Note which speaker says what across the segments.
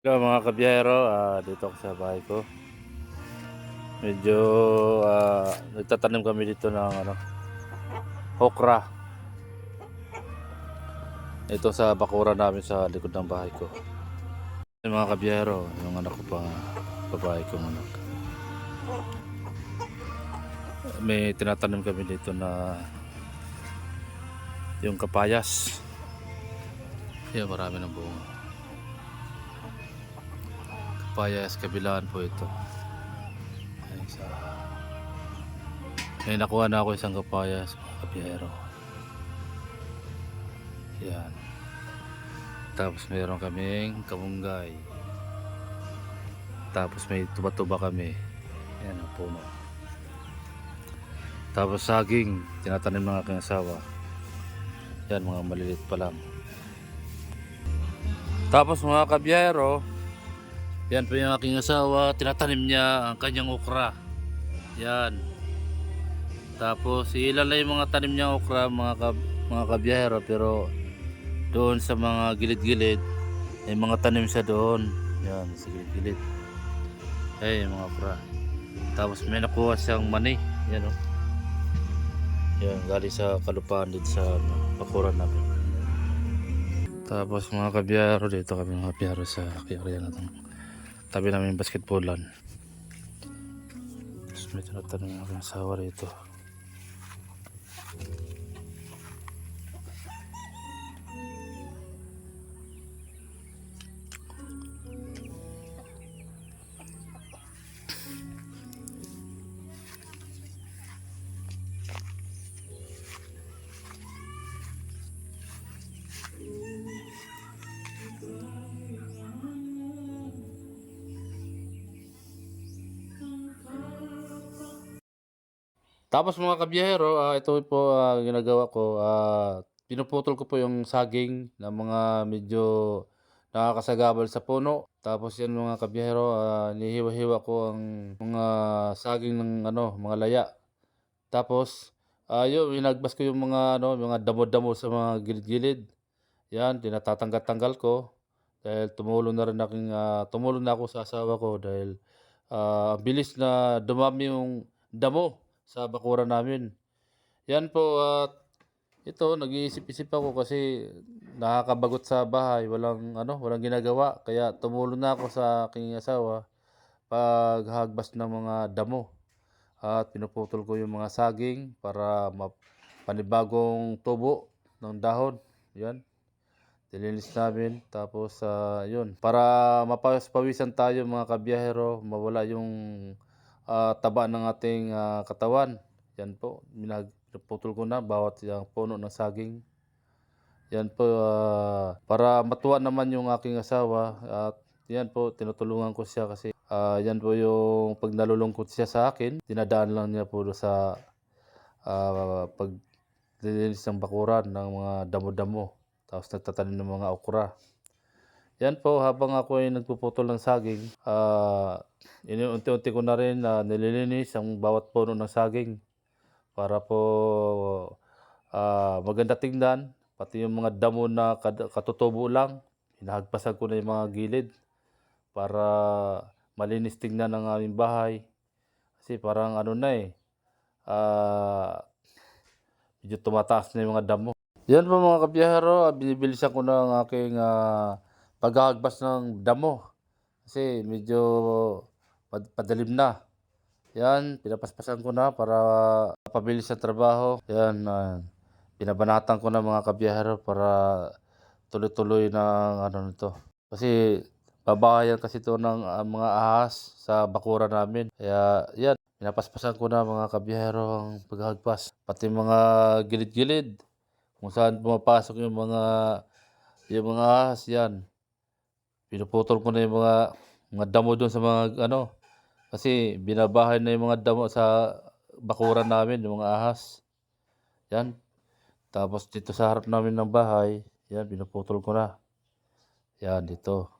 Speaker 1: Hello mga kabiyero, dito ako sa bahay ko. Medyo nagtatanim kami dito ng okra. Ito sa bakuran namin sa likod ng bahay ko. Yung mga kabiyero, yung anak ko pa, babae kong anak. May tinatanim kami dito na yung kapayas. Yan, marami ng bunga. Kapayas, kabilaan po ito. May nakuha na ako isang kapayas mga kabiyero. Yan. Tapos mayroon kaming kamunggay. Tapos may tuba-tuba kami. Yan ang puno. Tapos saging, tinatanim ng aking asawa. Yan, mga maliliit pa lang. Tapos mga kabiyero, yan po yung aking asawa, tinatanim niya ang kanyang okra. Yan. Tapos ilan lang yung mga tanim niyang okra mga kabiyero, pero doon sa mga gilid-gilid may mga tanim siya doon. Yan, sa gilid-gilid. Ay, mga okra. Tapos may nakuha siyang mani. Yan o. Yan, galing sa kalupaan dito sa bakuran namin. Tapos mga kabiyero, dito kami mga kabiyero sa kiyariya na itong tabi namin yung basketballan. Tapos may tinatanong ng aking asawa rito. Tapos mga kabiyero, ito po ginagawa ko, pinuputol ko po yung saging na mga medyo nakakasagabal sa puno. Tapos yan mga kabiyero, nihiwa-hiwa ko ang mga saging ng mga laya. Tapos yun, inagbas ko yung mga damo-damo sa mga gilid-gilid. Yan, tinatatanggal-tanggal ko dahil tumulong na ako sa asawa ko dahil ang bilis na dumami yung damo sa bakuran namin. Yan po at ito nag-iisip-isip ako kasi nakakabagot sa bahay, walang ginagawa kaya tumulong na ako sa aking asawa paghahagbas ng mga damo at pinuputol ko yung mga saging para panibagong tubo ng dahon. Yan. Nilinis namin tapos yun para mapawisan tayo mga kabiyahero, mawala yung taba ng ating katawan. Yan po, pinuputol ko na bawat puno ng saging. Yan po para matuwa naman yung aking asawa at yan po tinutulungan ko siya kasi yan po yung pag nalulungkot siya sa akin, dinadaan lang niya po sa paglilinis ng bakuran ng mga damo-damo. Tapos nagtatanim ng mga okra. Yan po, habang ako ay nagpuputol ng saging, unti-unti ko na rin nililinis ang bawat puno ng saging para po maganda tingnan. Pati yung mga damo na katutubo lang, hinahagpasan ko na yung mga gilid para malinis tingnan ang aming bahay. Kasi parang medyo tumataas na yung mga damo. Yan po mga kabiyahero, binibilisan ko na ang aking paghahagbas ng damo kasi medyo padalim na. Yan, pinapaspasan ko na para mapabilis ang trabaho. Yan, binabanatan ko na mga kabiyahero para tuloy-tuloy ng nito. Kasi babahayan kasi ito ng mga ahas sa bakuran namin. Kaya yan, pinapaspasan ko na mga kabiyahero ang paghahagpas. Pati mga gilid-gilid kung saan pumapasok yung mga ahas yan. Pinuputol ko na yung mga damo doon sa mga kasi binabahay na yung mga damo sa bakuran namin, yung mga ahas. Yan. Tapos dito sa harap namin ng bahay, yan, pinuputol ko na. Yan, dito.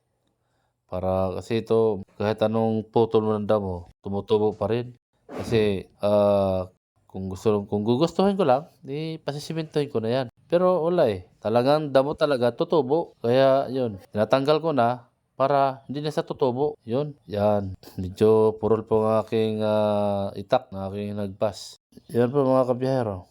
Speaker 1: Para kasi ito, kahit anong putol mo ng damo, tumutubo pa rin. Kasi kung gugustuhin ko lang, di pasisimentohin ko na yan. Pero wala eh. Talagang damo talaga tutubo. Kaya yun, tinatanggal ko na para hindi na siya tutubo. Yun, yan. Medyo purol po ang aking itak na aking nagpas. Yan po mga kabiyahero.